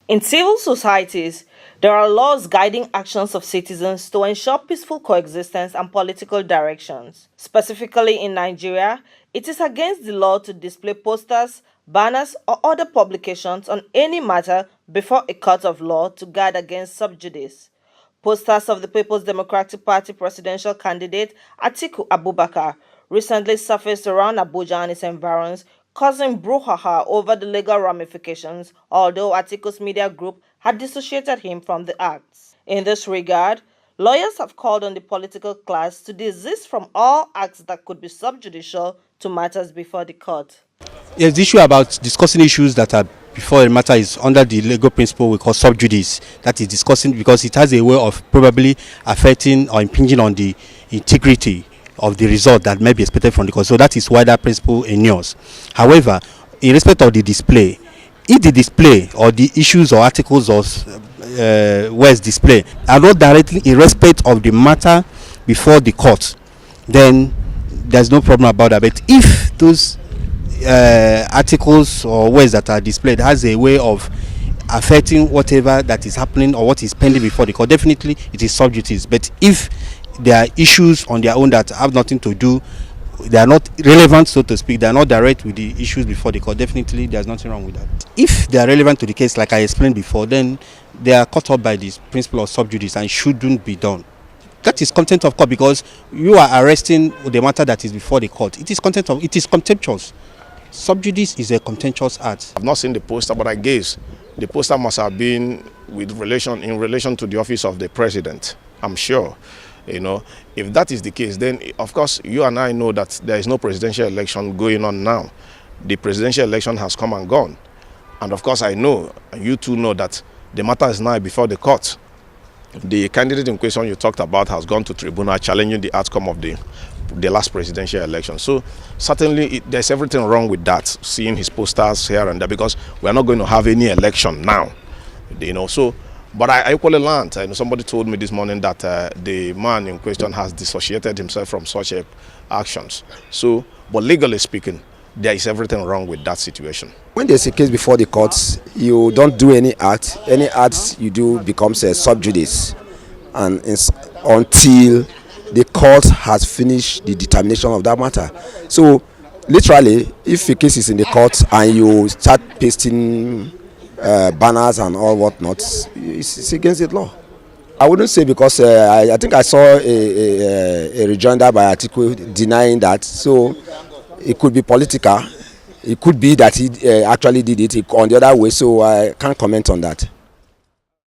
In civil societies, there are laws guiding actions of citizens to ensure peaceful coexistence and political directions. Specifically in Nigeria, it is against the law to display posters, banners, or other publications on any matter before a court of law to guard against subjudice. Posters of the People's Democratic Party presidential candidate Atiku Abubakar recently surfaced around Abuja and its environs, causing brouhaha over the legal ramifications, although Atiku's media group had dissociated him from the acts. In this regard, lawyers have called on the political class to desist from all acts that could be subjudicial to matters before the court. Yes, the issue about discussing issues that are before a matter is under the legal principle we call sub judice. That is discussing because it has a way of probably affecting or impinging on the integrity of the result that may be expected from the court. So that is why that principle endures. However, in respect of the display, if the display or the issues or articles or words display are not directly in respect of the matter before the court, then there's no problem about that. But if those articles or words that are displayed has a way of affecting whatever that is happening or what is pending before the court, definitely it is sub judice. But if there are issues on their own that have nothing to do, they are not relevant, so to speak, they are not direct with the issues before the court, definitely there's nothing wrong with that. If they are relevant to the case, like I explained before, then they are caught up by this principle of sub judice and shouldn't be done. That is contempt of court, because you are arresting the matter that is before the court. It is contemptuous. Sub judice is a contentious act. I've not seen the poster, but I guess the poster must have been in relation to the office of the president. I'm sure. You know, if that is the case, then of course you and I know that there is no presidential election going on now. The presidential election has come and gone. And of course I know, and you too know, that the matter is now before the court. The candidate in question you talked about has gone to tribunal challenging the outcome of the last presidential election. So certainly there's everything wrong with that, seeing his posters here and there, because we're not going to have any election now. You know, so. But I equally learned, and somebody told me this morning that the man in question has dissociated himself from such actions. So, but legally speaking, there is everything wrong with that situation. When there's a case before the courts, you don't do any act. Any act you do becomes a sub judice, and until the court has finished the determination of that matter. So, literally, if a case is in the court and you start pasting banners and all whatnot, it's against the law. I wouldn't say, because I think I saw a rejoinder by Atiku denying that. So it could be political. It could be that he actually did it on the other way. So I can't comment on that.